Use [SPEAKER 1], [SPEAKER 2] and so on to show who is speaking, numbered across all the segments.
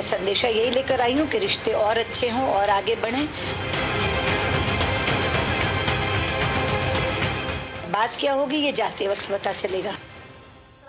[SPEAKER 1] संदेशा यही लेकर आई हूँ कि रिश्ते और अच्छे हों और आगे बढ़ें। बात क्या होगी ये जाते वक्त पता चलेगा।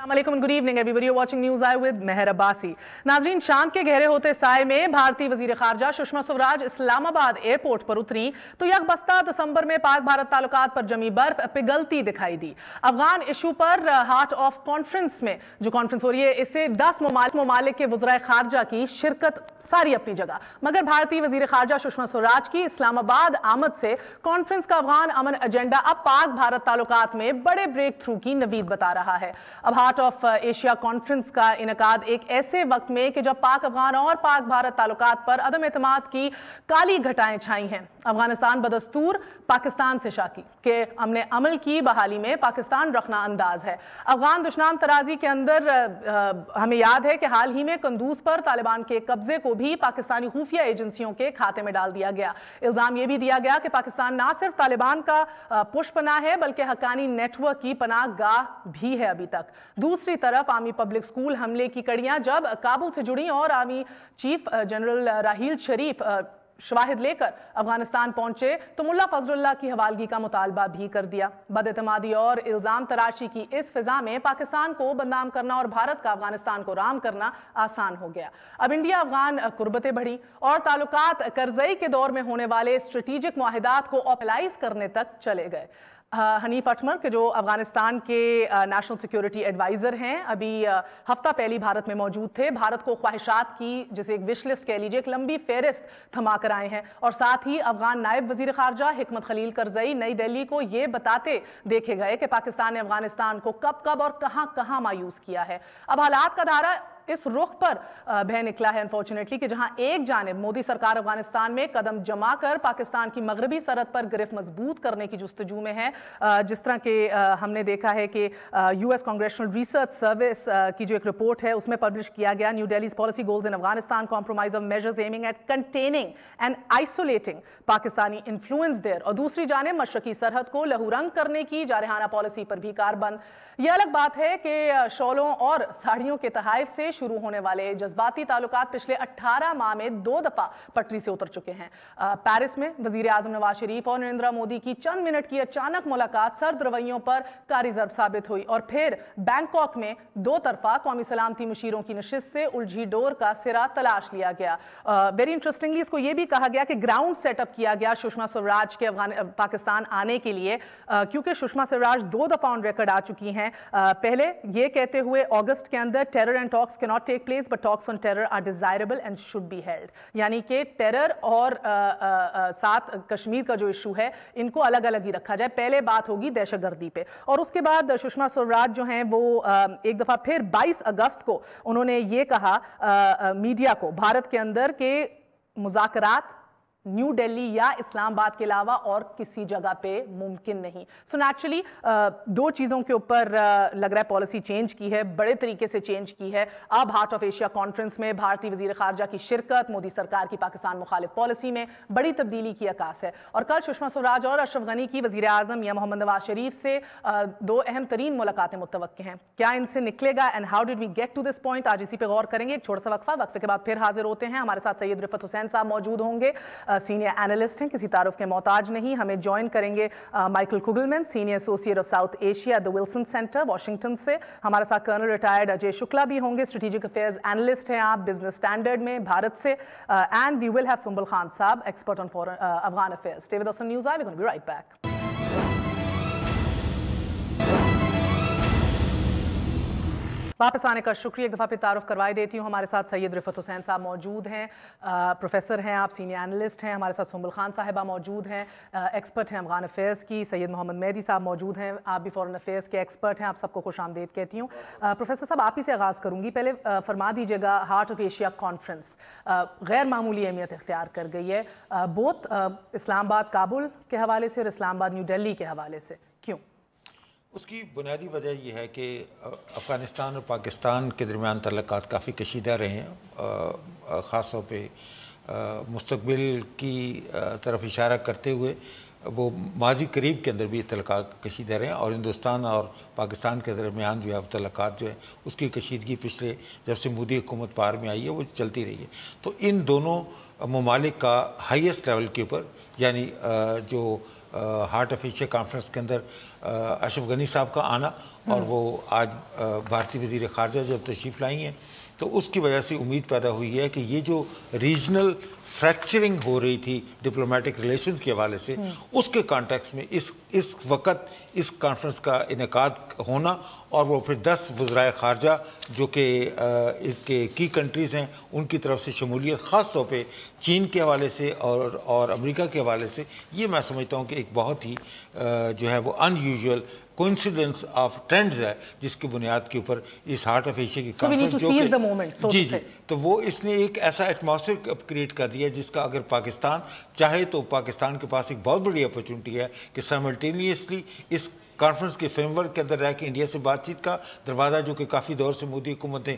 [SPEAKER 2] Good evening everybody, watching News Eye with Mehar Abbasi. नाजरीन, शाम के गहरे होते साए में भारतीय वजीर खारजा सुषमा स्वराज इस्लामाबाद एयरपोर्ट पर उतरी तो यकबस्ता दिसंबर में पाक भारत ताल्लुकात पर जमी बर्फ पिघलती दिखाई दी। अफगान इशू पर हार्ट ऑफ कॉन्फ्रेंस में जो कॉन्फ्रेंस हो रही है, इससे 10 ममालिक के वज़राए खारजा की शिरकत सारी अपनी जगह, मगर भारतीय वजीर खारजा सुषमा स्वराज की इस्लामाबाद आमद से कॉन्फ्रेंस का अफगान अमन एजेंडा अब पाक भारत ताल्लुकात में बड़े ब्रेक थ्रू की नवीद बता रहा है। अब हार्ट ऑफ एशिया कॉन्फ्रेंस का इनकाद एक ऐसे वक्त में कि जब पाक अफगान और पाक भारत ताल्लुकात पर अदम एतमाद की काली घटाएं छाई हैं। अफगानिस्तान बदस्तूर पाकिस्तान से शाकी के अमन अमल की बहाली में पाकिस्तान रखना अंदाज है। अफगान दुश्मन तराजी के अंदर हमें याद है कि हाल ही में कंदूज पर तालिबान के कब्जे को भी पाकिस्तानी खुफिया एजेंसियों के खाते में डाल दिया गया। इल्जाम यह भी दिया गया कि पाकिस्तान ना सिर्फ तालिबान का पुष्पनाह है बल्कि हक्कानी नेटवर्क की पनाह गाह भी है अभी तक। दूसरी तरफ आर्मी पब्लिक स्कूल हमले की कड़ियां जब काबुल से जुड़ी और आर्मी चीफ जनरल राहील शरीफ शवाहिद लेकर अफगानिस्तान पहुंचे तो मुल्ला फजलुल्लाह की हवालगी का मुतालबा भी कर दिया। बदएतमादी और इल्जाम तराशी की इस फिजा में पाकिस्तान को बदनाम करना और भारत का अफगानिस्तान को राम करना आसान हो गया। अब इंडिया अफगान कुर्बतें बढ़ी और ताल्लुकात करजई के दौर में होने वाले स्ट्रेटेजिक मुआहिदात को ऑपलाइज करने तक चले गए। हनीफ अटमर के जो अफगानिस्तान के नेशनल सिक्योरिटी एडवाइज़र हैं, अभी हफ्ता पहले भारत में मौजूद थे। भारत को ख्वाहिशात की जिसे एक विश लिस्ट कह लीजिए, एक लंबी फेहरिस्त थमा कर आए हैं और साथ ही अफगान नायब वजीर खारजा हिकमत खलील करजई नई दिल्ली को ये बताते देखे गए कि पाकिस्तान ने अफगानिस्तान को कब कब और कहां कहां मायूस किया है। अब हालात का धारा इस रुख पर बह निकला है अनफॉर्चुनेटली कि जहां एक जानिब मोदी सरकार अफगानिस्तान में कदम जमा कर पाकिस्तान की मगरबी सरहद पर गिरफ्त मजबूत करने की जुस्तजू में है। जिस तरह के हमने देखा है कि यूएस कांग्रेशनल रिसर्च सर्विस की जो एक रिपोर्ट है उसमें पब्लिश किया गया, new Delhi's policy goals in Afghanistan compromise of measures aiming at containing and isolating Pakistani influence there, और दूसरी जानिब मशरकी सरहद को लहूरंग करने की जारहाना पॉलिसी पर भी कारबंद। यह अलग बात है कि शॉलों और साड़ियों के तहाइफ से शुरू होने वाले जज्बाती ताल्लुकात पिछले 18 माह में 2 दफा पटरी से उतर चुके हैं। पेरिस में वजीर आजम नवाज शरीफ और नरेंद्र मोदी की चंद मिनट की अचानक मुलाकात सर्द रवैयों पर कारी ज़र्ब साबित हुई और फिर बैंकॉक में 2 तरफा कौमी सलामती मुशीरों की नशिस्त से उलझी डोर का सिरा तलाश लिया गया। वेरी इंटरेस्टिंगली इसको यह भी कहा गया कि ग्राउंड सेटअप किया गया सुषमा स्वराज के पाकिस्तान आने के लिए, क्योंकि सुषमा स्वराज 2 दफा ऑन रिकॉर्ड आ चुकी हैं। पहले ये कहते हुए अगस्त के अंदर terror and talks can not take place but talks on terror are desirable and should be held, यानी कि टेरर और साथ कश्मीर का जो इशू है इनको अलग अलग ही रखा जाए। पहले बात होगी दहशतगर्दी पे और उसके बाद सुषमा स्वराज जो हैं वो एक दफा फिर 22 अगस्त को उन्होंने ये कहा मीडिया को भारत के अंदर के मुज़ाकरात न्यू दिल्ली या इस्लामाबाद के अलावा और किसी जगह पे मुमकिन नहीं। सो नेचुरली 2 चीज़ों के ऊपर लग रहा है पॉलिसी चेंज की है, बड़े तरीके से चेंज की है। अब हार्ट ऑफ एशिया कॉन्फ्रेंस में भारतीय वजीर खारजा की शिरकत मोदी सरकार की पाकिस्तान मुखालिफ पॉलिसी में बड़ी तब्दीली की आकाश है। और कल सुषमा स्वराज और अशरफ गनी की वजीर आजम या मोहम्मद नवाज शरीफ से 2 अहम तरीन मुलाकातें मुतवक्के हैं। क्या इनसे निकलेगा and how did we get to this point, आज इसी पे गौर करेंगे। एक छोटा सा वक्फे के बाद फिर हाजिर होते हैं। हमारे साथ सैयद रिफत हुसैन साहब मौजूद होंगे, सीनियर एनालिस्ट हैं, किसी तारुफ के मोहताज नहीं। हमें ज्वाइन करेंगे Michael Kugelman, senior associate of South Asia the Wilson Center Washington से। हमारे साथ कर्नल रिटायर्ड अजय शुक्ला भी होंगे, स्ट्रेटेजिक अफेयर्स एनालिस्ट हैं आप बिजनेस स्टैंडर्ड में भारत से। And we will have Sumbul Khan साहब, expert on foreign Afghan affairs. Stay with us on News Eye, we gonna be right back. वापस आने का शुक्रिया। एक दफ़ा फिर तारुफ करवाई देती हूँ। हमारे साथ सैयद रिफत हुसैन साहब मौजूद हैं, प्रोफेसर हैं आप, सीनियर एनालिस्ट हैं। हमारे साथ सुंबुल खान साहिबा मौजूद हैं, एक्सपर्ट हैं अफगान अफेयर्स की। सैयद मोहम्मद मेहदी साहब मौजूद हैं, आप भी फॉरेन अफेयर्स के एक्सपर्ट हैं। आप सबको खुश आमदीद कहती हूँ। प्रोफेसर साहब आप ही से आगाज़ करूँगी। पहले फरमा दीजिएगा, हार्ट ऑफ एशिया कॉन्फ्रेंस गैर मामूली अहमियत इख्तियार कर गई है, बोथ इस्लामाबाद काबुल के हवाले से और इस्लामाबाद न्यू दिल्ली के हवाले से, क्यों?
[SPEAKER 3] उसकी बुनियादी वजह यह है कि अफ़गानिस्तान और पाकिस्तान के दरमियान तल्लुकात काफ़ी कशीदा रहे हैं। ख़ास तौर पे मुस्तक़बिल की तरफ इशारा करते हुए वो माजी करीब के अंदर भी तल्लुकात कशीदा रहे हैं और हिंदुस्तान और पाकिस्तान के दरमियान जो है तल्लुकात जो है उसकी कशीदगी पिछले जब से मोदी हुकूमत पार में आई है वो चलती रही है। तो इन दोनों ममालिक का हाईएस्ट लेवल के ऊपर यानी जो हार्ट ऑफ एशिया कॉन्फ्रेंस के अंदर अशरफ गनी साहब का आना और वो आज भारतीय वज़ीर ख़ारजा जब तशरीफ़ लाई हैं तो उसकी वजह से उम्मीद पैदा हुई है कि ये जो रीजनल फ्रैक्चरिंग हो रही थी डिप्लोमेटिक रिलेशंस के हवाले से उसके कॉन्टेक्स्ट में इस वक्त इस कॉन्फ्रेंस का इनेकाद होना और वो फिर 10 वज़राए ख़ारजा जो कि इसके की कंट्रीज़ हैं उनकी तरफ से शमूलियत ख़ास तौर पे चीन के हवाले से और अमेरिका के हवाले से, ये मैं समझता हूँ कि एक बहुत ही जो है वो अनयूजुअल कोइंसिडेंस ऑफ ट्रेंड्स है जिसकी बुनियाद के ऊपर इस हार्ट ऑफ एशिया की कॉन्फ्रेंस जो जी तो वो इसने एक ऐसा एटमॉस्फेयर क्रिएट कर दिया जिसका अगर पाकिस्तान चाहे तो पाकिस्तान के पास एक बहुत बड़ी अपॉर्चुनिटी है कि साइमल्टेनियसली इस कॉन्फ्रेंस के फ्रेमवर्क के अंदर रह के इंडिया से बातचीत का दरवाज़ा जो कि काफ़ी दौर से मोदी हुकूमत ने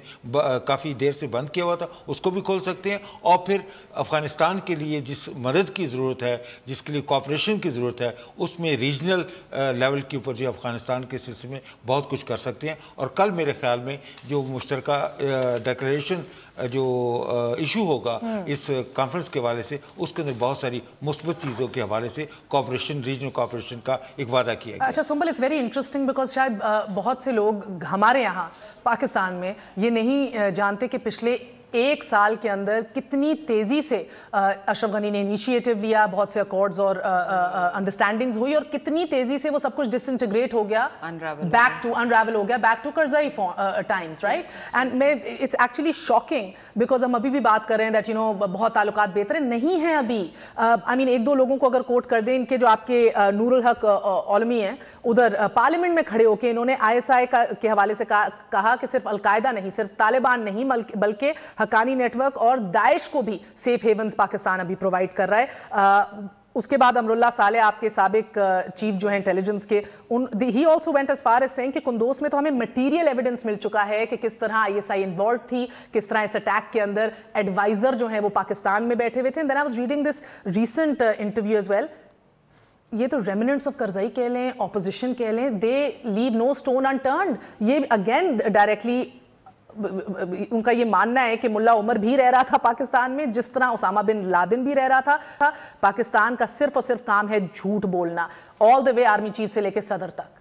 [SPEAKER 3] काफ़ी देर से बंद किया हुआ था उसको भी खोल सकते हैं और फिर अफ़गानिस्तान के लिए जिस मदद की ज़रूरत है जिसके लिए कॉपरेशन की ज़रूरत है उसमें रीजनल लेवल के ऊपर जो अफ़गानिस्तान के सिलसिले में बहुत कुछ कर सकते हैं। और कल मेरे ख्याल में जो मुश्तरका डिक्लेरेशन जो इशू होगा इस कॉन्फ्रेंस के हवाले से उसके अंदर बहुत सारी मुस्बत चीज़ों के हवाले से कॉपरेशन रीजनल कॉपरेशन का एक वादा किया गया।
[SPEAKER 2] अच्छा Sumbal, it's very interesting because शायद बहुत से लोग हमारे यहाँ पाकिस्तान में ये नहीं जानते कि पिछले एक साल के अंदर कितनी तेज़ी से अशरफ गनी ने इनिशिएटिव लिया, बहुत से अकॉर्ड्स और अंडरस्टैंडिंग्स हुई और कितनी तेज़ी से वो सब कुछ डिसइंटीग्रेट हो गया, अनरावल हो गया back to Karzai times, right. And मैं इट्स एक्चुअली शॉकिंग बिकॉज हम अभी भी बात कर रहे हैं दैट यू नो बहुत ताल्लुकात बेहतर नहीं हैं अभी। आई मीन एक दो लोगों को अगर कोट कर दें, इनके जो आपके नूरुल हक औलमी हैं उधर पार्लियामेंट में खड़े होकर इन्होंने ISI के हवाले से कहा कि सिर्फ अलकायदा नहीं, सिर्फ तालिबान नहीं बल्कि हक्कानी नेटवर्क और दाइश को भी सेफ हेवन्स पाकिस्तान अभी प्रोवाइड कर रहा है। उसके बाद अमरुल्लाह साले आपके साबिक चीफ जो है इंटेलिजेंस के ही also went as far as saying कि कुंदोज में तो हमें मटीरियल एविडेंस मिल चुका है कि किस तरह ISI इन्वॉल्व थी, किस तरह इस अटैक के अंदर एडवाइजर जो है वो पाकिस्तान में बैठे हुए थे। Then I was reading this recent interview as well. ये तो रेमिनेंट्स ऑफ करज़ई कह लें, ऑपोजिशन कह लें, दे लीव नो स्टोन अनटर्न्ड। ये अगेन डायरेक्टली उनका ये मानना है कि मुल्ला उमर भी रह रहा था पाकिस्तान में जिस तरह उसामा बिन लादेन भी रह रहा था। पाकिस्तान का सिर्फ और सिर्फ काम है झूठ बोलना, all the way army chief से लेकर सदर तक।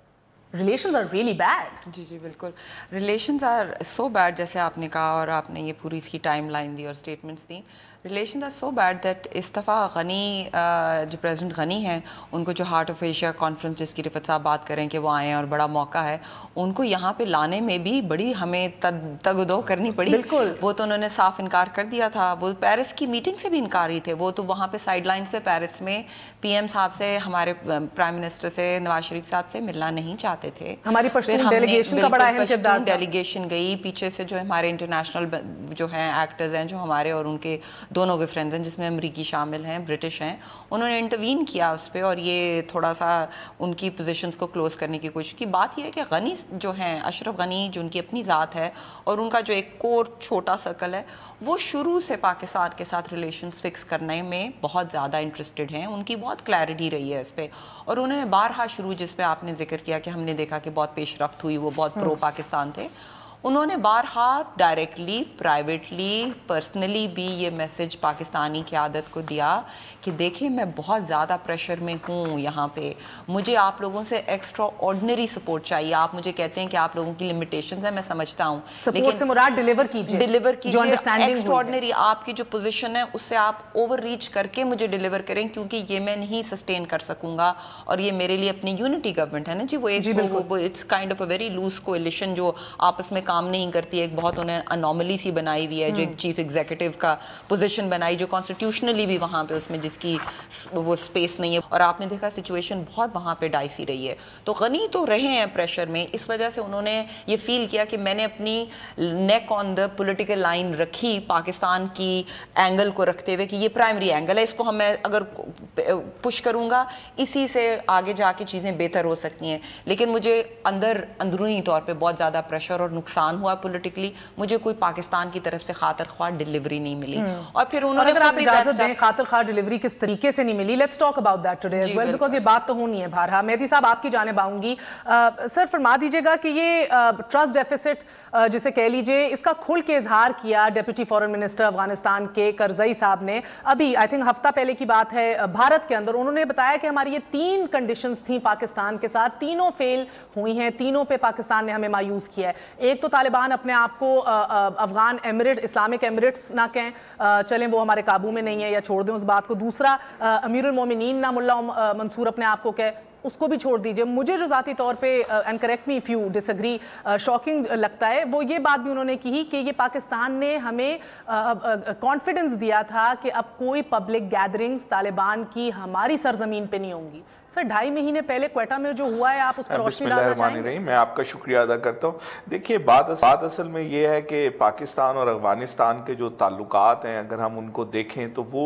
[SPEAKER 2] Relations are really bad.
[SPEAKER 4] जी बिल्कुल, रिलेशंस आर सो बैड जैसे आपने कहा और आपने ये पूरी इसकी टाइम लाइन दी और स्टेटमेंट्स दी। Relation are so bad that इस दफ़ा गनी जो प्रेसिडेंट गनी हैं उनको जो हार्ट ऑफ एशिया कॉन्फ्रेंस जिसकी रिफत साहब बात करें कि वो आए हैं और बड़ा मौका है, उनको यहाँ पे लाने में भी बड़ी हमें तगदो करनी पड़ी।
[SPEAKER 2] बिल्कुल,
[SPEAKER 4] वो तो उन्होंने साफ इनकार कर दिया था। वो पेरिस की मीटिंग से भी इनकारी थे। वो तो वहाँ पे साइड लाइन्स पे पेरिस में PM साहब से, हमारे प्राइम मिनिस्टर से, नवाज शरीफ साहब से मिलना नहीं चाहते थे।
[SPEAKER 2] हमारी पश्तून डेलीगेशन का बड़ा अहम किरदार,
[SPEAKER 4] डेलीगेशन गई पीछे से, जो हमारे इंटरनेशनल जो हैं एक्टर्स हैं जो हमारे और उनके दोनों के फ्रेंड्स हैं जिसमें अमरीकी शामिल हैं, ब्रिटिश हैं, उन्होंने इंटरवीन किया उस पर और ये थोड़ा सा उनकी पोजीशंस को क्लोज करने की कोशिश की। बात यह है कि गनी जो हैं, अशरफ गनी जो उनकी अपनी ज़ात है और उनका जो एक कोर छोटा सर्कल है, वो शुरू से पाकिस्तान के साथ रिलेशंस फिक्स करने में बहुत ज़्यादा इंटरेस्टेड हैं। उनकी बहुत क्लैरिटी रही है इस पर और उन्होंने बारहा शुरू, जिस पे आपने जिक्र किया कि हमने देखा कि बहुत पेशरफ्त हुई, वो बहुत प्रो पाकिस्तान थे, उन्होंने बारहा डायरेक्टली, प्राइवेटली, पर्सनली भी ये मैसेज पाकिस्तानी क़यादत को दिया कि देखें मैं बहुत ज़्यादा प्रेशर में हूँ यहाँ पे, मुझे आप लोगों से एक्स्ट्रा ऑर्डिनरी सपोर्ट चाहिए। आप मुझे कहते हैं कि आप लोगों की लिमिटेशंस है, मैं समझता हूँ, लेकिन
[SPEAKER 2] से मुराद डिलीवर कीजिए,
[SPEAKER 4] एक्स्ट्रा ऑर्डिनरी आपकी जो पोजीशन है उससे आप ओवर रीच करके मुझे डिलीवर करें, क्योंकि ये मैं नहीं सस्टेन कर सकूँगा और ये मेरे लिए अपनी यूनिटी गवर्नमेंट है ना जी, वो एक it's kind of a very loose coalition जो आपस में काम नहीं करती है। एक बहुत उन्हें अनोमली सी बनाई हुई है, जो एक चीफ एग्जीक्यूटिव का पोजीशन बनाई जो कॉन्स्टिट्यूशनली भी वहाँ पे उसमें जिसकी वो स्पेस नहीं है। और आपने देखा सिचुएशन बहुत वहाँ पे डाइसी रही है। तो गनी तो रहे हैं प्रेशर में, इस वजह से उन्होंने ये फील किया कि मैंने अपनी नेक ऑन द पॉलिटिकल लाइन रखी पाकिस्तान की एंगल को रखते हुए कि ये प्राइमरी एंगल है, इसको हम मैं अगर पुश करूँगा इसी से आगे जाके चीज़ें बेहतर हो सकती हैं। लेकिन मुझे अंदरूनी तौर पर बहुत ज़्यादा प्रेशर और नुकसान نقصان ہوا پولیٹیکلی, مجھے کوئی پاکستان کی طرف سے خاطر خواہ ڈیلیوری نہیں ملی. اور پھر انہوں نے
[SPEAKER 2] اگر آپ اجازت دیں خاطر خواہ ڈیلیوری کس طریقے سے نہیں ملی, let's talk about that today as well, because یہ بات تو ہونی ہے. بہرحال مہدی صاحب آپ کی جانب آؤں گی. سر فرما دیجیے گا کہ یہ ٹرسٹ ڈیفیسٹ جسے کہہ لیجئے, اس کا کھل کے اظہار کیا ڈیپٹی فارن منسٹر افغانستان کے کرزئی صاحب نے ابھی آئی تھنک ہفتہ پہلے کی بات ہے بھارت کے اندر. انہوں نے بتایا کہ ہماری یہ 3 کنڈیشنز تھیں پاکستان کے ساتھ, تینوں فیل ہوئی ہیں, تینوں پہ پاکستان نے ہمیں مایوس کیا ہے. ایک تو طالبان اپنے آپ کو افغان ایمریٹ اسلامک ایمریٹس نہ کہیں, چلیں وہ ہمارے قابو میں نہیں ہے یا چھوڑ دیں اس بات کو. دوسرا امیر المومنین نہ ملا منصور اپنے آپ کو کہے, اس کو بھی چھوڑ دیجئے. مجھے جو ذاتی طور پہ and correct me if you disagree shocking لگتا ہے وہ یہ بات بھی انہوں نے کی کہ یہ پاکستان نے ہمیں کانفیڈنس دیا تھا کہ اب کوئی پبلک گیدرنگز طالبان کی ہماری سرزمین پہ نہیں ہوں گی. سر 2.5 مہینے پہلے کوئٹہ میں جو ہوا ہے آپ اس پر روشنی ڈالنا چاہیں گے؟
[SPEAKER 5] میں آپ کا شکریہ ادا کرتا ہوں. دیکھیے بات اصل میں یہ ہے کہ پاکستان اور افغانستان کے جو تعلقات ہیں اگر ہم ان کو دیکھیں تو وہ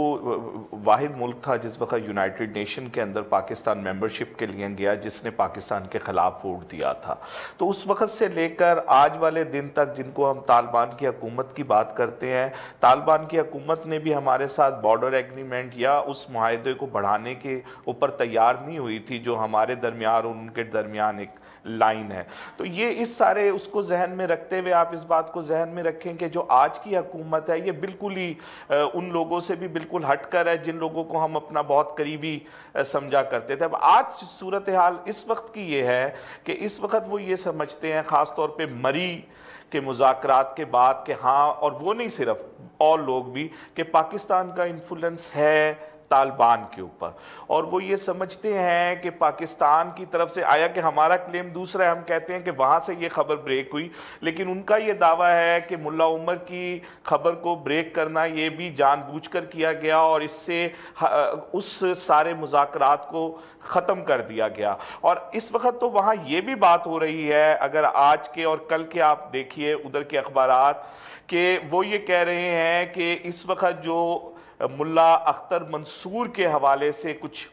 [SPEAKER 5] واحد ملک تھا جس وقت یونائٹڈ نیشن کے اندر پاکستان ممبرشپ کے لیے گیا جس نے پاکستان کے خلاف ووٹ دیا تھا. تو اس وقت سے لے کر آج والے دن تک جن کو ہم طالبان کی حکومت کی بات کرتے ہیں, طالبان کی حکومت نے بھی ہمارے ساتھ بارڈر ایگریمنٹ یا اس معاہدے کو بڑھانے کے اوپر تیار نہیں ہوئی تھی جو ہمارے درمیان اور ان کے درمیان ایک لائن ہے. تو یہ اس سارے اس کو ذہن میں رکھتے ہوئے آپ اس بات کو ذہن میں رکھیں کہ جو آج کی حکومت ہے یہ بالکل ہی ان لوگوں سے بھی بالکل ہٹ کر ہے جن لوگوں کو ہم اپنا بہت قریبی سمجھا کرتے تھے. اب آج صورتحال اس وقت کی یہ ہے کہ اس وقت وہ یہ سمجھتے ہیں خاص طور پہ مری کے مذاکرات کے بعد کہ ہاں, اور وہ نہیں صرف اور لوگ بھی, کہ پاکستان کا انفلوئنس ہے طالبان کے اوپر, اور وہ یہ سمجھتے ہیں کہ پاکستان کی طرف سے آیا کہ ہمارا کلیم دوسرا ہے, ہم کہتے ہیں کہ وہاں سے یہ خبر بریک ہوئی, لیکن ان کا یہ دعویٰ ہے کہ ملا عمر کی خبر کو بریک کرنا یہ بھی جان بوجھ کر کیا گیا اور اس سے اس سارے مذاکرات کو ختم کر دیا گیا. اور اس وقت تو وہاں یہ بھی بات ہو رہی ہے اگر آج کے اور کل کے آپ دیکھیے ادھر کے اخبارات, کہ وہ یہ کہہ رہے ہیں کہ اس وقت جو ملا اختر منصور کے حوالے سے کچھ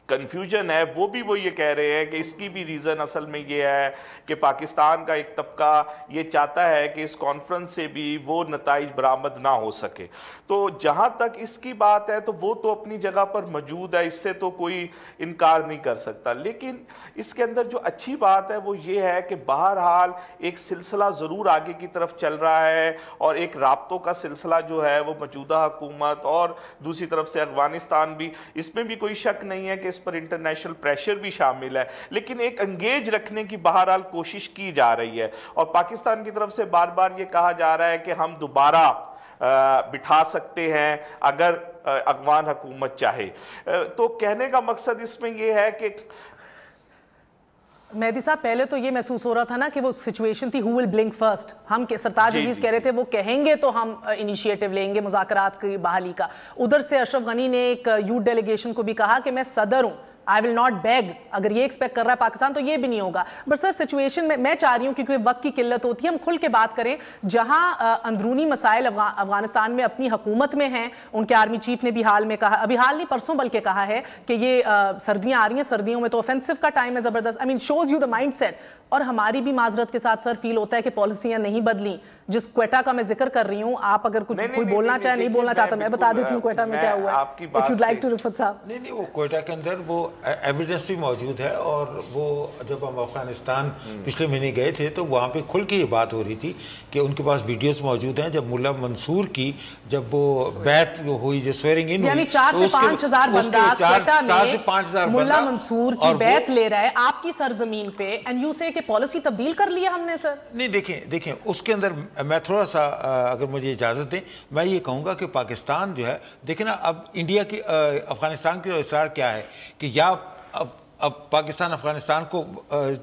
[SPEAKER 5] کنفیوژن ہے, وہ یہ کہہ رہے ہیں کہ اس کی بھی ریزن اصل میں یہ ہے کہ پاکستان کا ایک طبقہ یہ چاہتا ہے کہ اس کانفرنس سے بھی وہ نتائج برآمد نہ ہو سکے. تو جہاں تک اس کی بات ہے تو وہ تو اپنی جگہ پر موجود ہے, اس سے تو کوئی انکار نہیں کر سکتا. لیکن اس کے اندر جو اچھی بات ہے وہ یہ ہے کہ بہرحال ایک سلسلہ ضرور آگے کی طرف چل رہا ہے, اور ایک رابطوں کا سلسلہ جو ہے وہ موجودہ حکومت اور دوسری طرف سے افغانستان بھی, اس میں بھی کوئی شک نہیں ہے کہ اس پر انٹرنیشنل پریشر بھی شامل ہے, لیکن ایک انگیج رکھنے کی بہرحال کوشش کی جا رہی ہے. اور پاکستان کی طرف سے بار بار یہ کہا جا رہا ہے کہ ہم دوبارہ بٹھا سکتے ہیں اگر افغان حکومت چاہے. تو کہنے کا مقصد اس میں یہ ہے کہ
[SPEAKER 2] مہدی صاحب پہلے تو یہ محسوس ہو رہا تھا نا کہ وہ سچویشن تھی who will blink first, ہم سرتاج عزیز کہہ رہے تھے وہ کہیں گے تو ہم انیشیٹو لیں گے مذاکرات کی بحالی کا. ادھر سے اشرف غنی نے ایک یوتھ ڈیلیگیشن کو بھی کہا کہ میں صدر ہوں, I will not beg. اگر یہ ایکسپیکٹ کر رہا ہے پاکستان تو یہ بھی نہیں ہوگا. بٹ سر سچویشن میں چاہ رہی ہوں کیونکہ وقت کی قلت ہوتی ہے ہم کھل کے بات کریں. جہاں اندرونی مسائل افغانستان میں اپنی حکومت میں ہیں, ان کے آرمی چیف نے بھی حال میں کہا, ابھی حال نہیں پرسوں بلکہ کہا ہے کہ یہ سردیاں آ رہی ہیں, سردیوں میں تو اوفینسو کا ٹائم ہے زبردست. I mean shows you the mindset. اور ہماری بھی معذرت کے ساتھ سر فیل ہوتا ہے کہ پالیسیاں نہیں بدلیں. جس کوئٹہ کا میں ذکر کر رہی ہوں, آپ اگر کچھ کوئی بولنا چاہے نہیں بولنا چاہتا میں بتا دیتی ہوں کوئٹہ میں کیا ہوا ہے. if you'd like to رفت صاحب.
[SPEAKER 3] نہیں وہ کوئٹہ کے اندر وہ ایویڈنس بھی موجود ہے, اور وہ جب ہم افغانستان پچھلے مہینے گئے تھے تو وہاں پہ کھل کے یہ بات ہو رہی تھی کہ ان کے پاس ویڈیوز موجود ہیں جب ملا منصور کی جب وہ بیعت ہوئی جو سویرنگ ان
[SPEAKER 2] یعنی 4 سے 5 ہزار بندہ کوئٹہ میں ملا منصور کی بیعت لے رہا ہے آپ کی سرزمین پہ, اینڈ یو سے کہ پالیسی تبدیل کر لیا ہم نے. سر
[SPEAKER 3] نہیں دیکھیں اس کے اندر میں تھوڑا سا اگر مجھے اجازت دیں میں یہ کہوں گا کہ پاکستان جو ہے دیکھیں نا, اب انڈیا کی افغانستان کی اصرار کیا ہے کہ یا اب پاکستان افغانستان کو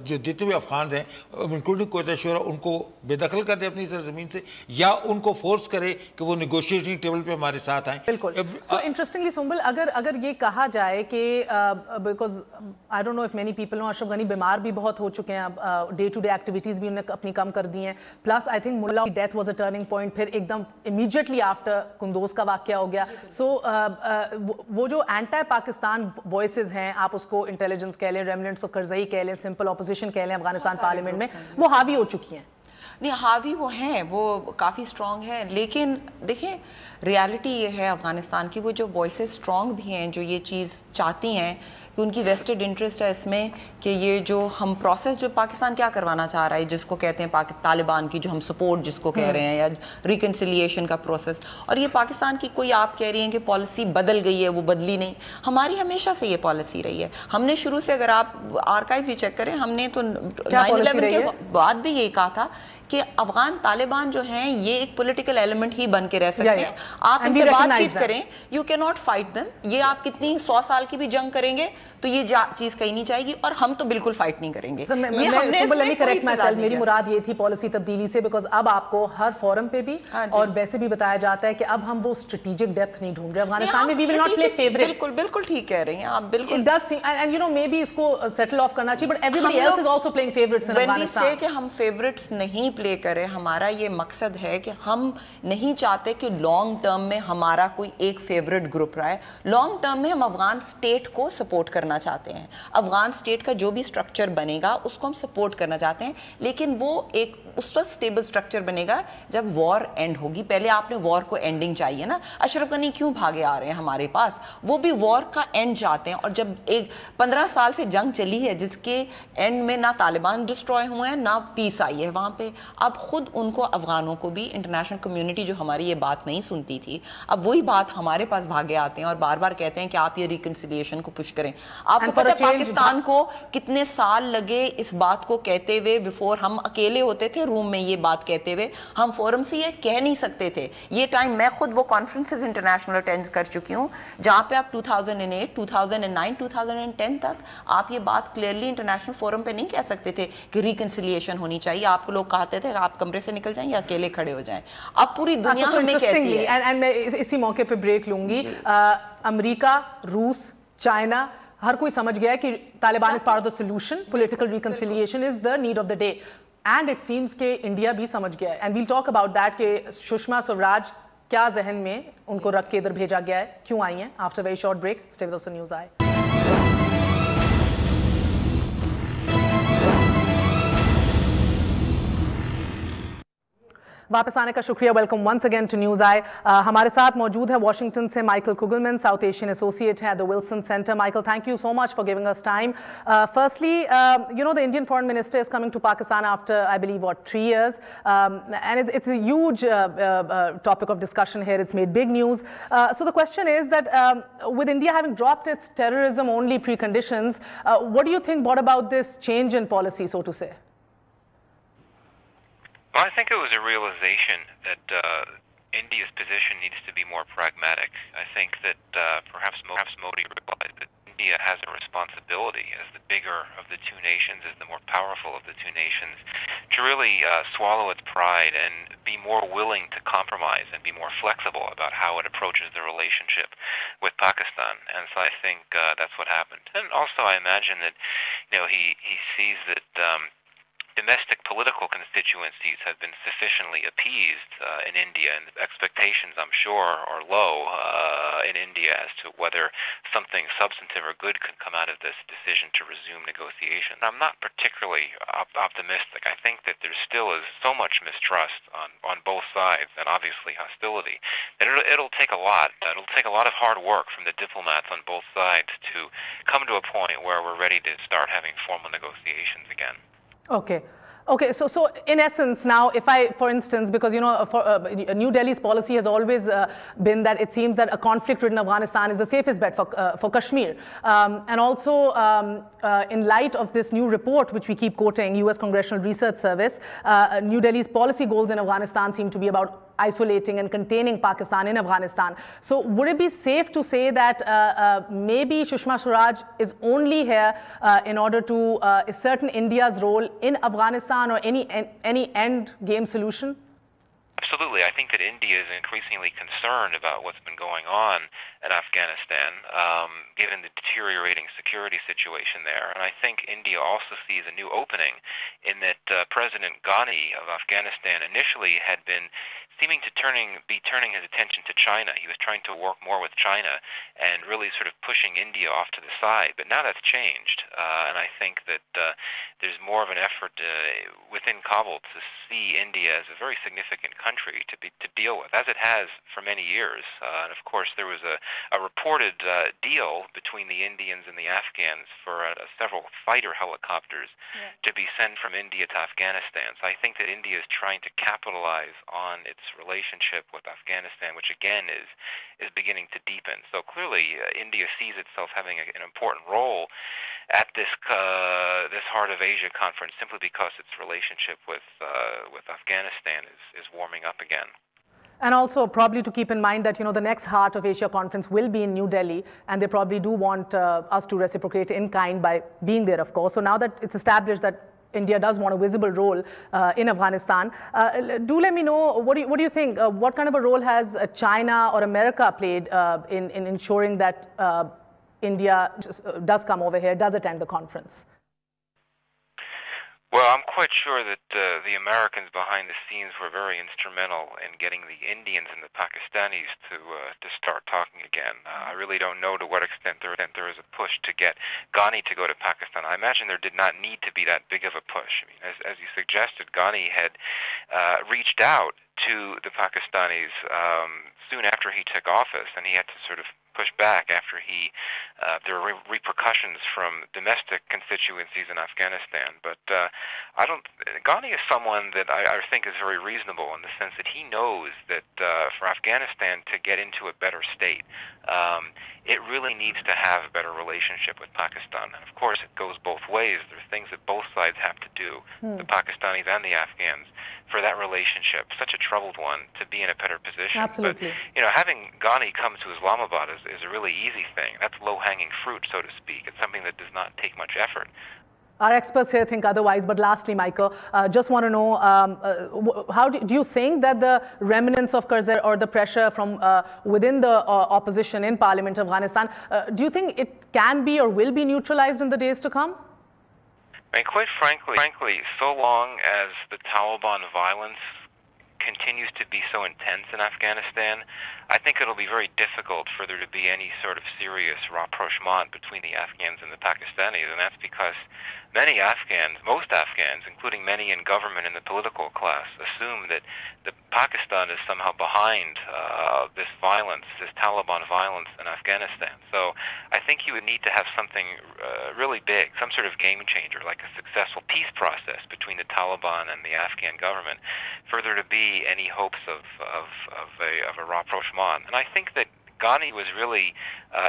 [SPEAKER 3] جو جتنے بھی افغانز ہیں انکلوڈنگ کوئٹہ شورا ان کو بے دخل کر دے اپنی سرزمین سے, یا ان کو فورس کرے کہ وہ نیگوشیٹنگ ٹیبل پہ ہمارے ساتھ آئیں.
[SPEAKER 2] بالکل. سو انٹرسٹنگلی سنبل اگر یہ کہا جائے کہ because I don't know of many people know Ashraf Ghani بیمار بھی بہت ہو چکے ہیں, ڈے ٹو ڈے ایکٹیویٹیز بھی انہوں نے اپنی کم کر دی ہیں, پلس آئی تھنک ملا کی death was a turning point, پھر ایک دم امیڈیٹلی آفٹر کندوز کا واقعہ ہو گیا. سو وہ جو اینٹی پاکستان وائسز ہیں, آپ اس کو انٹیلیجنس کہہ لیں, ریمننٹس کرزئی کہہ لیں, سمپل اپوزیشن کہہ لیں افغانستان پارلیمنٹ میں, وہ حاوی ہو چکی ہیں.
[SPEAKER 4] نہیں حاوی وہ ہیں, وہ کافی اسٹرانگ ہیں, لیکن دیکھیں ریالٹی یہ ہے افغانستان کی, وہ جو وائسز اسٹرانگ بھی ہیں جو یہ چیز چاہتی ہیں کہ ان کی ویسٹڈ انٹرسٹ ہے اس میں کہ یہ جو ہم پروسیس جو پاکستان کیا کروانا چاہ رہا ہے جس کو کہتے ہیں طالبان کی جو ہم سپورٹ جس کو کہہ رہے ہیں یا ریکنسیلیشن کا پروسیس, اور یہ پاکستان کی کوئی آپ کہہ رہی ہیں کہ پالیسی بدل گئی ہے, وہ بدلی نہیں, ہماری ہمیشہ سے یہ پالیسی رہی ہے. ہم نے شروع سے اگر آپ آرکائیو بھی چیک کریں ہم نے تو 9/11 کے بعد بھی یہی کہا تھا کہ افغان طالبان جو ہیں یہ ایک پولیٹیکل ایلیمنٹ ہی بن کے رہ سکتے ہیں. آپ ان سے بات چیت کریں, یو کی ناٹ فائٹ دم. یہ آپ کتنی 100 سال کی بھی جنگ کریں گے تو یہ چیز کہیں نہیں جائے گی, اور ہم تو بالکل فائٹ نہیں کریں گے.
[SPEAKER 2] میری مراد یہ تھی پالیسی تبدیلی سے, بیکاز اب آپ کو ہر فورم پہ بھی اور ویسے بھی بتایا جاتا ہے کہ اب ہم وہ اسٹریٹجک ڈیپتھ نہیں ڈھونڈ رہے افغانستان میں. وی ول ناٹ پلے فیورٹس.
[SPEAKER 4] بالکل ٹھیک کہہ رہی ہیں آپ, بالکل.
[SPEAKER 2] It does seem, and you know maybe اس کو سیٹل آف کرنا چاہیے, but everybody else is also playing favorites in Afghanistan.
[SPEAKER 4] when we say کہ ہم فیورٹس نہیں پلے کریں, ہمارا یہ مقصد ہے کہ ہم نہیں چاہتے کہ لانگ ٹرم میں ہمارا کوئی ایک فیورٹ گروپ رہا ہے. لانگ ٹرم میں ہم افغان اسٹیٹ کو سپورٹ کرنا چاہتے ہیں, افغان اسٹیٹ کا جو بھی اسٹرکچر بنے گا اس کو ہم سپورٹ کرنا چاہتے ہیں, لیکن وہ ایک اس وقت اسٹیبل اسٹرکچر بنے گا جب وار اینڈ ہوگی. پہلے آپ نے وار کو اینڈنگ چاہیے نا. اشرف غنی کیوں بھاگے آ رہے ہیں ہمارے پاس, وہ بھی وار کا اینڈ چاہتے ہیں. اور جب ایک 15 سال سے جنگ چلی ہے جس کے اینڈ میں نہ طالبان ڈسٹروائے ہوئے ہیں نہ پیس آئی ہے وہاں پہ, اب خود ان کو افغانوں کو بھی انٹرنیشنل کمیونٹی جو ہماری یہ بات نہیں سنتی تھی, اب وہی بات ہمارے پاس بھاگے آتے ہیں اور بار بار کہتے ہیں کہ آپ یہ ریکنسیلیشن کو پش کریں. آپ کو پتہ ہے پاکستان کو کتنے سال لگے اس بات کو کہتے ہوئے, بیفور ہم اکیلے ہوتے تھے روم میں یہ بات کہتے ہوئے, ہم فورم سے یہ کہہ نہیں سکتے تھے. یہ ٹائم میں خود وہ کانفرنسز انٹرنیشنل اٹینڈ کر چکی ہوں جہاں پہ آپ 2008, 2009, 2010 تک آپ یہ بات کلیئرلی انٹرنیشنل فورم پہ نہیں کہہ سکتے تھے کہ ریکنسیلیشن ہونی چاہیے. آپ کو لوگ کہتے تھے کہ آپ کمرے سے نکل جائیں یا اکیلے کھڑے ہو جائیں. اب پوری دنیا ہمیں کہتی ہے.
[SPEAKER 2] اینڈ میں اسی موقع پہ بریک لوں گی. امریکہ, روس, چائنا, ہر کوئی سمجھ گیا ہے کہ Taliban is part of the solution, political reconciliation is the need of the day. And it seems کہ انڈیا بھی سمجھ گیا ہے. And we'll talk about that کہ سشما سوراج کیا ذہن میں ان کو رکھ کے ادھر بھیجا گیا ہے, کیوں آئی ہیں. After a very short break, stay with us on News Eye. واپس آنے کا شکریہ. Welcome once again to News Eye. ہمارے ساتھ موجود ہے واشنگٹن سے Michael Kugelman, South Asian associate ہیں at the Wilson Center. Michael, thank you so much for giving us time. Firstly, you know the Indian foreign minister is coming to Pakistan after I believe 3 years, and it's a huge topic of discussion here. It's made big news. So the question is that with India having dropped its terrorism only preconditions, what do you think brought about this change in policy, so to say?
[SPEAKER 6] Well, I think it was a realization that India's position needs to be more pragmatic. I think that perhaps Modi realized that India has a responsibility as the bigger of the two nations, as the more powerful of the two nations, to really swallow its pride and be more willing to compromise and be more flexible about how it approaches the relationship with Pakistan. And so I think that's what happened. And also I imagine that, you know, he sees that domestic political constituencies have been sufficiently appeased in India, and the expectations, I'm sure, are low in India as to whether something substantive or good could come out of this decision to resume negotiations. I'm not particularly optimistic. I think that there still is so much mistrust on both sides, and obviously hostility, that it'll take a lot. It'll take a lot of hard work from the diplomats on both sides to come to a point where we're ready to start having formal negotiations again.
[SPEAKER 2] Okay, so in essence now, if I, for instance, because, you know, New Delhi's policy has always been that it seems that a conflict-ridden Afghanistan is the safest bet for Kashmir. And also, in light of this new report, which we keep quoting, US Congressional Research Service, New Delhi's policy goals in Afghanistan seem to be about isolating and containing Pakistan in Afghanistan. So would it be safe to say that maybe Sushma Swaraj is only here in order to ascertain India's role in Afghanistan or any end game solution?
[SPEAKER 6] Absolutely. I think that India is increasingly concerned about what's been going on in Afghanistan, given the deteriorating security situation there. And I think India also sees a new opening in that President Ghani of Afghanistan initially had been seeming to be turning his attention to China. He was trying to work more with China and really sort of pushing India off to the side. But now that's changed. and I think that there's more of an effort within Kabul to see India as a very significant country to deal with, as it has for many years. And of course, there was a reported deal between the Indians and the Afghans for several fighter helicopters to be sent from India to Afghanistan. So I think that India is trying to capitalize on its relationship with Afghanistan, which again is beginning to deepen. So clearly, India sees itself having an important role at this Heart of Asia conference, simply because its relationship with Afghanistan is warming up again.
[SPEAKER 2] And also probably to keep in mind that, you know, the next Heart of Asia conference will be in New Delhi, and they probably do want us to reciprocate in kind by being there, of course. So now that it's established that India does want a visible role in Afghanistan, do let me know, what do you think? What kind of a role has China or America played in ensuring that India does come over here, does attend the conference?
[SPEAKER 6] Well, I'm quite sure that the Americans behind the scenes were very instrumental in getting the Indians and the Pakistanis to start talking again. I really don't know to what extent there is a push to get Ghani to go to Pakistan. I imagine there did not need to be that big of a push. I mean, as you suggested, Ghani had reached out to the Pakistanis soon after he took office, and he had to sort of push back after there were repercussions from domestic constituencies in Afghanistan. But Ghani is someone that I think is very reasonable, in the sense that he knows that for Afghanistan to get into a better state, it really needs to have a better relationship with Pakistan. And of course, it goes both ways. There's things that both sides have to do, the Pakistanis and the Afghans, for that relationship, such a troubled one, to be in a better position.
[SPEAKER 2] Absolutely.
[SPEAKER 6] But, you know, having Ghani come to Islamabad is a really easy thing. That's low-hanging fruit, so to speak. It's something that does not take much effort.
[SPEAKER 2] Our experts here think otherwise. But lastly, Michael, just want to know, how do you think that the remnants of Karzai or the pressure from within the opposition in Parliament of Afghanistan, do you think it can be or will be neutralized in the days to come?
[SPEAKER 6] I mean, quite frankly, so long as the Taliban violence continues to be so intense in Afghanistan, I think it'll be very difficult for there to be any sort of serious rapprochement between the Afghans and the Pakistanis, and that's because most Afghans, including many in government and the political class, assume that Pakistan is somehow behind this violence, this Taliban violence in Afghanistan. So I think you would need to have something really big, some sort of game changer, like a successful peace process between the Taliban and the Afghan government, for there to be any hopes of a rapprochement. And I think that Ghani was really,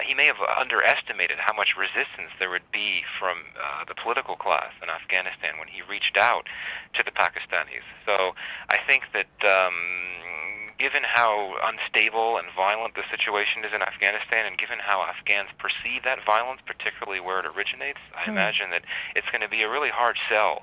[SPEAKER 6] he may have underestimated how much resistance there would be from the political class in Afghanistan when he reached out to the Pakistanis. So I think that given how unstable and violent the situation is in Afghanistan, and given how Afghans perceive that violence, particularly where it originates, I imagine that it's going to be a really hard sell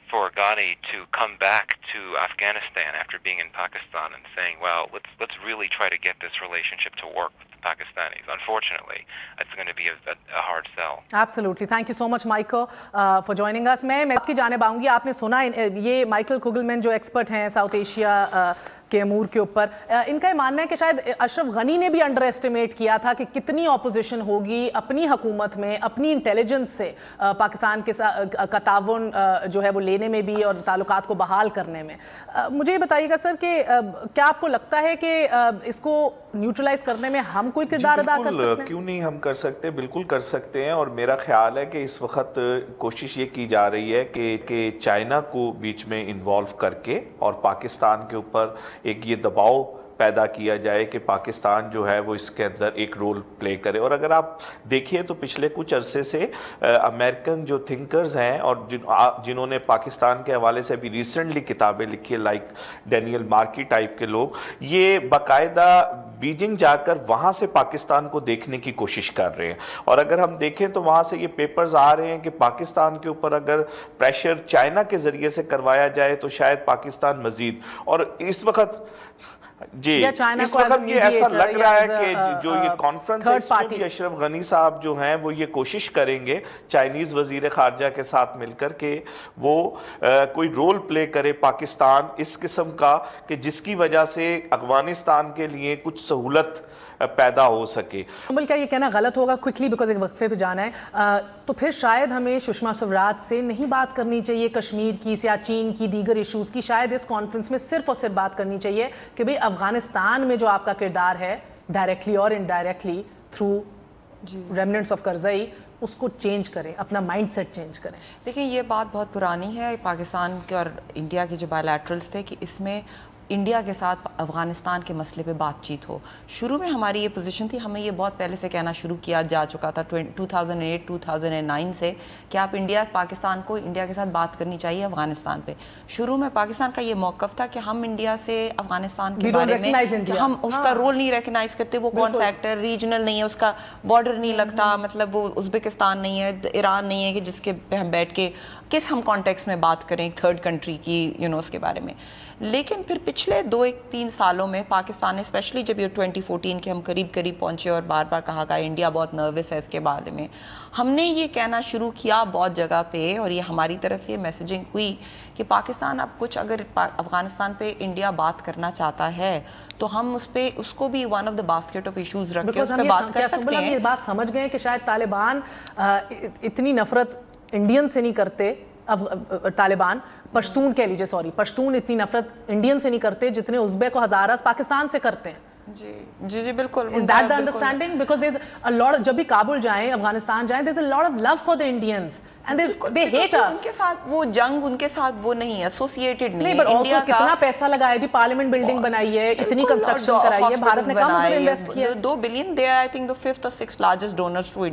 [SPEAKER 6] for Ghani to come back to Afghanistan after being in Pakistan and saying, well, let's really try to get this relationship to work with the Pakistanis. Unfortunately, it's going to be a hard sell.
[SPEAKER 2] Absolutely. Thank you so much, Michael, for joining us. मैं आपकी जानिब आऊंगी. आपने सुना ये Michael कुगलमैन जो expert हैं south Asia के अमूर के ऊपर, इनका ये मानना है कि शायद अशरफ गनी ने भी अंडर एस्टिमेट किया था कि कितनी ऑपोजिशन होगी अपनी हुकूमत में, अपनी इंटेलिजेंस से पाकिस्तान के का ताउन जो है वो लेने में भी और ताल्लुकात को बहाल करने में. मुझे ये बताइएगा सर कि क्या आपको लगता है कि इसको न्यूट्रलाइज करने में हम कोई किरदार अदा कर सकते हैं?
[SPEAKER 5] क्यों नहीं हम कर सकते, बिल्कुल कर सकते हैं. और मेरा ख्याल है कि इस वक्त कोशिश ये की जा रही है कि चाइना को बीच में इन्वॉल्व करके और पाकिस्तान के ऊपर एक ये दबाव पैदा किया जाए कि पाकिस्तान जो है वो इसके अंदर एक रोल प्ले करे. और अगर आप देखिए तो पिछले कुछ अरसे से अमेरिकन जो थिंकर्स हैं और जिन्होंने पाकिस्तान के हवाले से अभी रिसेंटली किताबें लिखी है, लाइक डैनियल मार्की टाइप के लोग, ये बाकायदा बीजिंग जाकर वहाँ से पाकिस्तान को देखने की कोशिश कर रहे हैं. और अगर हम देखें तो वहाँ से ये पेपर्स आ रहे हैं कि पाकिस्तान के ऊपर अगर प्रेशर चाइना के ज़रिए से करवाया जाए तो शायद पाकिस्तान मज़ीद, और इस वक्त जी इस वक्त ये ऐसा लग रहा है कि जो ये कॉन्फ्रेंस है इसमें भी अशरफ गनी साहब जो हैं वो ये कोशिश करेंगे चाइनीज़ वज़ीर ख़ारजा के साथ मिलकर के वो कोई रोल प्ले करे पाकिस्तान इस किस्म का कि जिसकी वजह से अफगानिस्तान के लिए कुछ सहूलत पैदा हो सके।
[SPEAKER 2] क्या ये कहना गलत होगा क्विकली, बिकॉज एक वक्फे पे जाना है, तो फिर शायद हमें सुषमा स्वराज से नहीं बात करनी चाहिए कश्मीर की, सियाचिन की, दीगर इश्यूज़ की, शायद इस कॉन्फ्रेंस में सिर्फ और सिर्फ बात करनी चाहिए कि भाई अफगानिस्तान में जो आपका किरदार है डायरेक्टली और indirectly through remnants of Karzai, उसको चेंज करें, अपना माइंडसेट चेंज करें।
[SPEAKER 4] देखिए ये बात बहुत पुरानी है पाकिस्तान के और इंडिया के जो बायलैटरल्स थे कि इसमें इंडिया के साथ अफ़गानिस्तान के मसले पे बातचीत हो। शुरू में हमारी ये पोजीशन थी, हमें ये बहुत पहले से कहना शुरू किया जा चुका था 2008-2009 से कि आप पाकिस्तान को इंडिया के साथ बात करनी चाहिए अफ़गानिस्तान पे। शुरू में पाकिस्तान का ये मौक़िफ़ था कि हम इंडिया से अफ़गानिस्तान के बारे में कि हम उसका रोल नहीं रिकग्नाइज़ करते, वो कौन सा एक्टर रीजनल नहीं है, उसका बॉर्डर नहीं लगता, मतलब वो उज़्बेकिस्तान नहीं है, ईरान नहीं है कि जिसके पे हम बैठ के किस हम कॉन्टेक्स्ट में बात करें एक थर्ड कंट्री की उसके बारे में। लेकिन फिर पिछले 2-3 सालों में पाकिस्तान ने, स्पेशली जब ये 2014 के हम करीब पहुंचे और बार बार कहा गया इंडिया बहुत नर्वस है इसके बारे में, हमने ये कहना शुरू किया बहुत जगह पे, और ये हमारी तरफ से ये मैसेजिंग हुई कि पाकिस्तान अब कुछ अगर अफगानिस्तान पे इंडिया बात करना चाहता है तो हम उसको भी one of the basket of issues रख के उस पे बात कर सकते हैं।
[SPEAKER 2] ये बात समझ गए कि शायद तालिबान इतनी नफरत इंडियन से नहीं करते, तालिबान पश्तून कह लीजिए, सॉरी, पश्तून इतनी नफरत इंडियन से नहीं करते जितने उज़्बेक और हज़ारस पाकिस्तान से करते हैं।
[SPEAKER 4] जी जी बिल्कुल।
[SPEAKER 2] Is that the understanding? Because there's a lot of, जब भी काबुल जाएं, अफगानिस्तान जाएं, there's a lot of love for the Indians and they hate us.
[SPEAKER 4] उनके साथ वो जंग, उनके साथ वो नहीं एसोसिएटेड नहीं है।
[SPEAKER 2] but also कितना पैसा लगाया जी, पार्लियामेंट बिल्डिंग बनाई है, इतनी कंस्ट्रक्शन कराई है, भारत ने कम इन्वेस्ट किया,
[SPEAKER 4] 2 billion they I think the 5th or 6th largest donors to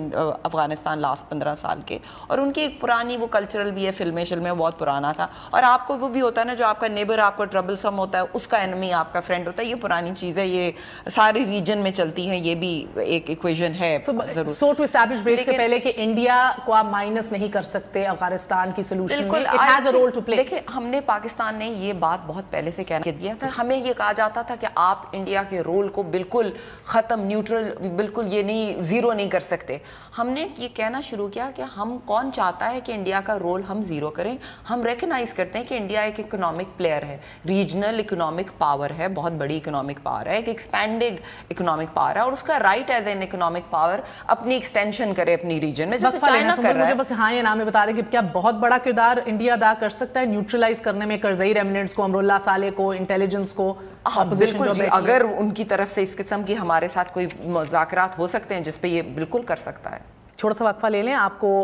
[SPEAKER 4] Afghanistan last 15 साल के। और उनकी एक पुरानी वो कल्चरल भी है, फिल्में बहुत पुराना था। और आपको वो भी होता है ना, जो आपका नेबर आपको ट्रबलसम होता है उसका एनिमी आपका फ्रेंड होता है, ये पुरानी चीज़ है, ये सारी रीजन में चलती है, ये भी एक इक्वेशन है।
[SPEAKER 2] सो टू एस्टैब्लिश ब्रेक से पहले कि इंडिया को आप माइनस नहीं कर सकते अफगानिस्तान की सोल्यूशन में, it has a role to play.
[SPEAKER 4] देखिए हमने पाकिस्तान ने ये बात बहुत पहले से कहना दिया था, हमें ये कहा जाता था कि आप इंडिया के रोल को बिल्कुल ख़त्म, न्यूट्रल, बिल्कुल ये नहीं, ज़ीरो नहीं कर सकते। हमने ये कहना शुरू किया कि हम कौन चाहता है कि इंडिया का रोल हम ज़ीरो करें। हम रिकग्नाइज करते हैं कि इंडिया एक इकोनॉमिक प्लेयर है, रीजनल इकोनॉमिक पावर है, बहुत बड़ी इकोनॉमिक पावर है, एक एक्सपैंडिंग इकोनॉमिक पावर है, और उसका right as an economic power अपनी एक्सटेंशन करे अपनी रीजन में, जैसे चाइना कर रहा है।
[SPEAKER 2] बस हाँ ये नाम बता दें कि क्या बहुत बड़ा किरदार इंडिया अदा कर सकता है न्यूट्रलाइज करने में करज़ई रेमिनेंट्स को, अमरुल्लाह साले को, इंटेलिजेंस को?
[SPEAKER 4] बिल्कुल जी, अगर उनकी तरफ से इस किस्म की हमारे साथ कोई मुज़ाकरात हो सकते हैं जिस पे ये बिल्कुल कर सकता है।
[SPEAKER 2] छोटा सा वक्फा ले लें, आपको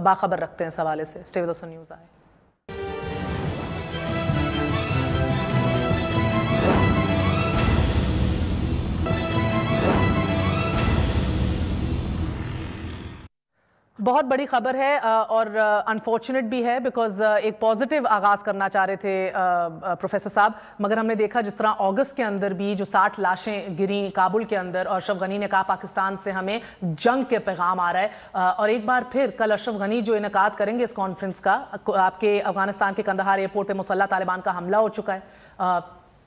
[SPEAKER 2] बाखबर रखते हैं इस हवाले से। Stay with us on news आए। बहुत बड़ी खबर है और अनफॉर्चुनेट भी है, बिकॉज एक पॉजिटिव आगाज़ करना चाह रहे थे प्रोफेसर साहब, मगर हमने देखा जिस तरह अगस्त के अंदर भी जो 60 लाशें गिरी काबुल के अंदर, और अशरफ गनी ने कहा पाकिस्तान से हमें जंग के पैगाम आ रहा है। और एक बार फिर कल अशरफ गनी जो इनेकाद करेंगे इस कॉन्फ्रेंस का, आपके अफगानिस्तान के कंदहार एयरपोर्ट पर मुसल्लह तालिबान का हमला हो चुका है,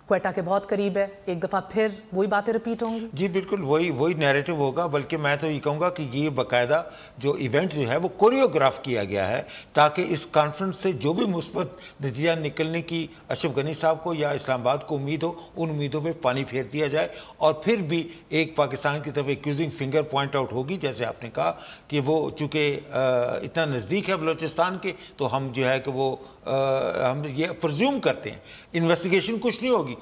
[SPEAKER 2] क्वेटा के बहुत करीब है, एक दफ़ा फिर वही बातें रिपीट होंगी? जी
[SPEAKER 3] बिल्कुल वही नैरेटिव होगा, बल्कि मैं तो ये कहूँगा कि ये बाकायदा जो इवेंट जो है वो कोरियोग्राफ किया गया है, ताकि इस कॉन्फ्रेंस से जो भी मुस्बत नतीजा निकलने की अशरफ गनी साहब को या इस्लामाबाद को उम्मीद हो, उन उम्मीदों पर पानी फेर दिया जाए। और फिर भी एक पाकिस्तान की तरफ एक्यूजिंग फिंगर पॉइंट आउट होगी, जैसे आपने कहा कि वो चूँकि इतना नज़दीक है बलूचिस्तान के, तो हम जो है कि वो हम ये प्रज्यूम करते हैं इन्वेस्टिगेशन कुछ नहीं होगी।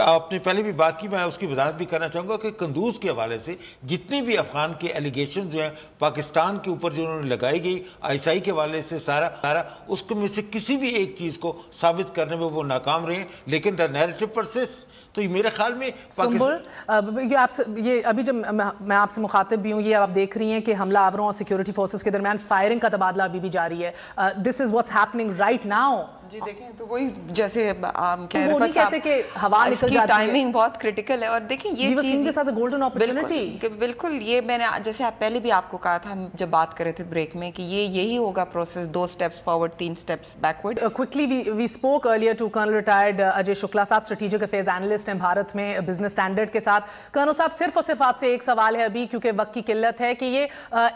[SPEAKER 3] आपने पहले भी बात की, मैं उसकी वजाहत भी करना चाहूँगा कि कंदूज के हवाले से जितने भी अफगान के एलिगेशन जो हैं पाकिस्तान के ऊपर जो उन्होंने लगाई गई ISI के हवाले से सारा उसके में से किसी भी एक चीज़ को साबित करने में वो नाकाम रहे, लेकिन द नैरेटिव परसिस्ट। तो ये मेरे ख्याल में
[SPEAKER 2] पाकिस्तान ये अभी जब मैं आपसे मुखातिब भी हूँ, ये आप देख रही हैं कि हमला आवरों और सिक्योरिटी फोर्सेस के दरमियान फायरिंग का तबादला अभी भी जारी है। This is what's happening right now.
[SPEAKER 4] जी देखें तो वही जैसे
[SPEAKER 2] कहते कि हवा निकल जाती है,
[SPEAKER 4] टाइमिंग बहुत क्रिटिकल है। और देखिए ये चीज़
[SPEAKER 2] के साथ गोल्डन अपॉर्चुनिटी
[SPEAKER 4] बिल्कुल ये मैंने जैसे आप पहले भी आपको कहा था, हम जब बात कर रहे थे ब्रेक में, कि ये यही होगा process, 2 steps forward 3 steps backward.
[SPEAKER 2] Quickly we spoke earlier to colonel retired Ajay Shukla sahab, strategic affairs analyst हैं भारत में बिजनेस स्टैंडर्ड के साथ। कर्नल साहब सिर्फ और सिर्फ आपसे एक सवाल है अभी, क्योंकि वक्त की किल्लत है, कि ये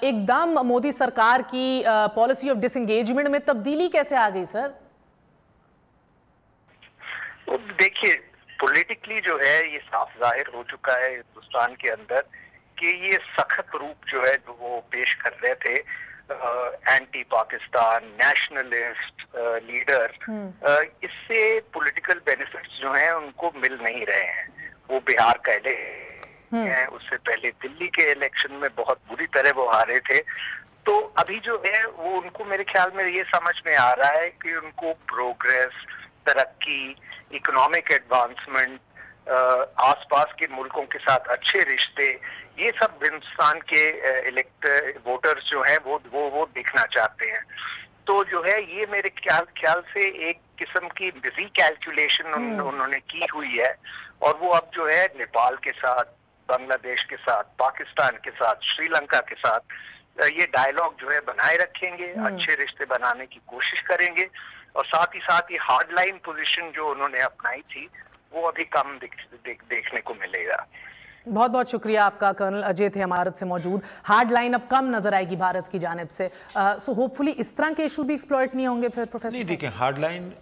[SPEAKER 2] एकदम मोदी सरकार की पॉलिसी ऑफ डिसएंगेजमेंट में तब्दीली कैसे आ गई सर?
[SPEAKER 7] देखिए पॉलिटिकली जो है ये साफ जाहिर हो चुका है हिंदुस्तान के अंदर कि ये सख्त रूप जो है जो वो पेश कर रहे थे एंटी पाकिस्तान नेशनलिस्ट लीडर, इससे पॉलिटिकल बेनिफिट्स जो हैं उनको मिल नहीं रहे हैं। वो बिहार का हैं, उससे पहले दिल्ली के इलेक्शन में बहुत बुरी तरह वो हारे थे। तो अभी जो है वो उनको मेरे ख्याल में ये समझ में आ रहा है कि उनको प्रोग्रेस, तरक्की, इकोनॉमिक एडवांसमेंट, आसपास के मुल्कों के साथ अच्छे रिश्ते, ये सब हिंदुस्तान के वोटर्स जो हैं वो देखना चाहते हैं। तो जो है ये मेरे ख्याल से एक किस्म की बिजी कैलकुलेशन उन्होंने की हुई है, और वो अब जो है नेपाल के साथ, बांग्लादेश के साथ, पाकिस्तान के साथ, श्रीलंका के साथ ये डायलॉग जो है बनाए रखेंगे, अच्छे रिश्ते बनाने की कोशिश करेंगे, और साथ ही साथ ये हार्ड लाइन पोजीशन जो उन्होंने अपनाई थी वो अभी कम देखने को मिलेगा।
[SPEAKER 2] बहुत बहुत शुक्रिया आपका। कर्नल अजय थे हमारे से मौजूद। हार्ड लाइन अब कम नजर आएगी भारत की जानिब से, सो होपफुली इस तरह के इशू भी एक्सप्लॉइट नहीं होंगे फिर प्रोफेसर?
[SPEAKER 3] नहीं, देखें, हार्ड लाइन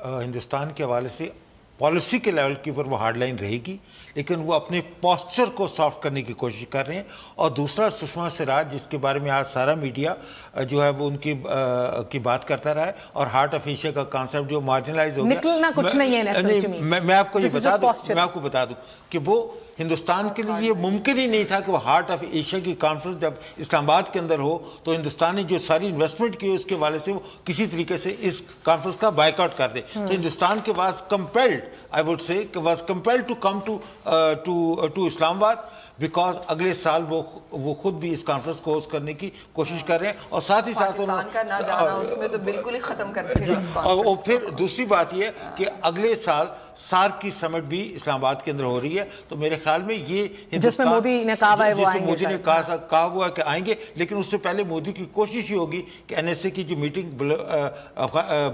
[SPEAKER 3] हिंदुस्तान के हवाले से पॉलिसी के लेवल के ऊपर वो हार्ड लाइन रहेगी, लेकिन वो अपने पोस्चर को सॉफ्ट करने की कोशिश कर रहे हैं। और दूसरा, सुषमा स्वराज जिसके बारे में आज सारा मीडिया जो है वो उनकी की बात करता रहा है, और हार्ट ऑफ एशिया का कॉन्सेप्ट जो मार्जिनलाइज हो गया,
[SPEAKER 2] निकलना कुछ नहीं है।
[SPEAKER 3] मैं आपको ये बता दूं कि वो हिंदुस्तान के लिए ये मुमकिन ही नहीं था कि वो हार्ट ऑफ एशिया की कॉन्फ्रेंस जब इस्लामाबाद के अंदर हो तो हिंदुस्तान ने जो सारी इन्वेस्टमेंट की उसके वाले से वो किसी तरीके से इस कॉन्फ्रेंस का बायकॉट कर दे। तो हिंदुस्तान के पास compelled, I would say, was compelled to come to Islamabad, because अगले साल वो खुद भी इस कॉन्फ्रेंस को होस्ट करने की कोशिश कर रहे हैं, और साथ ही साथ
[SPEAKER 4] उसमें तो बिल्कुल ही खत्म कर देंगे।
[SPEAKER 3] और फिर दूसरी बात ये कि अगले साल सार्क की समिट भी इस्लामाबाद के अंदर हो रही है। तो मेरे ख्याल में ये
[SPEAKER 2] जिसमें मोदी ने कहा
[SPEAKER 3] हुआ कि आएंगे, लेकिन उससे पहले मोदी की कोशिश ये होगी कि NSA की जो मीटिंग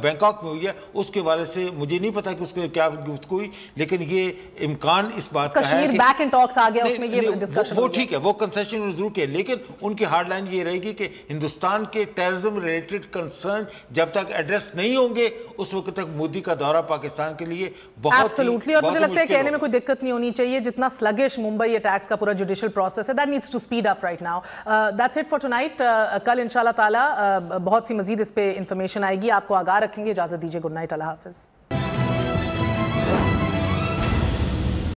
[SPEAKER 3] बैंकॉक में हुई है उसके वाले से मुझे नहीं पता कि उसके क्या गुफ्तगू हुई, लेकिन ये इम्कान इस बात का है कि
[SPEAKER 2] बैक एंड टॉक्स आ गया, उसमें ये
[SPEAKER 3] वो ठीक है, वो कंसेशन जरूर किया, लेकिन उनकी हार्ड लाइन ये रहेगी कि हिंदुस्तान के टेररिज्म रिलेटेड कंसर्न जब तक एड्रेस नहीं होंगे उस वक्त तक मोदी का दौरा पाकिस्तान के लिए
[SPEAKER 2] एब्सोल्युटली, और मुझे लगता है कहने में कोई दिक्कत नहीं होनी चाहिए। जितना स्लगिश मुंबई अटैक्स का पूरा जुडिशियल प्रोसेस है, that needs to speed up right now. That's it for tonight. कल इंशाल्लाह ताला बहुत सी मजीद इस पे इंफॉर्मेशन आएगी, आपको आगाह रखेंगे। इजाजत दीजिए, गुड नाइट, अल्लाह हाफिज।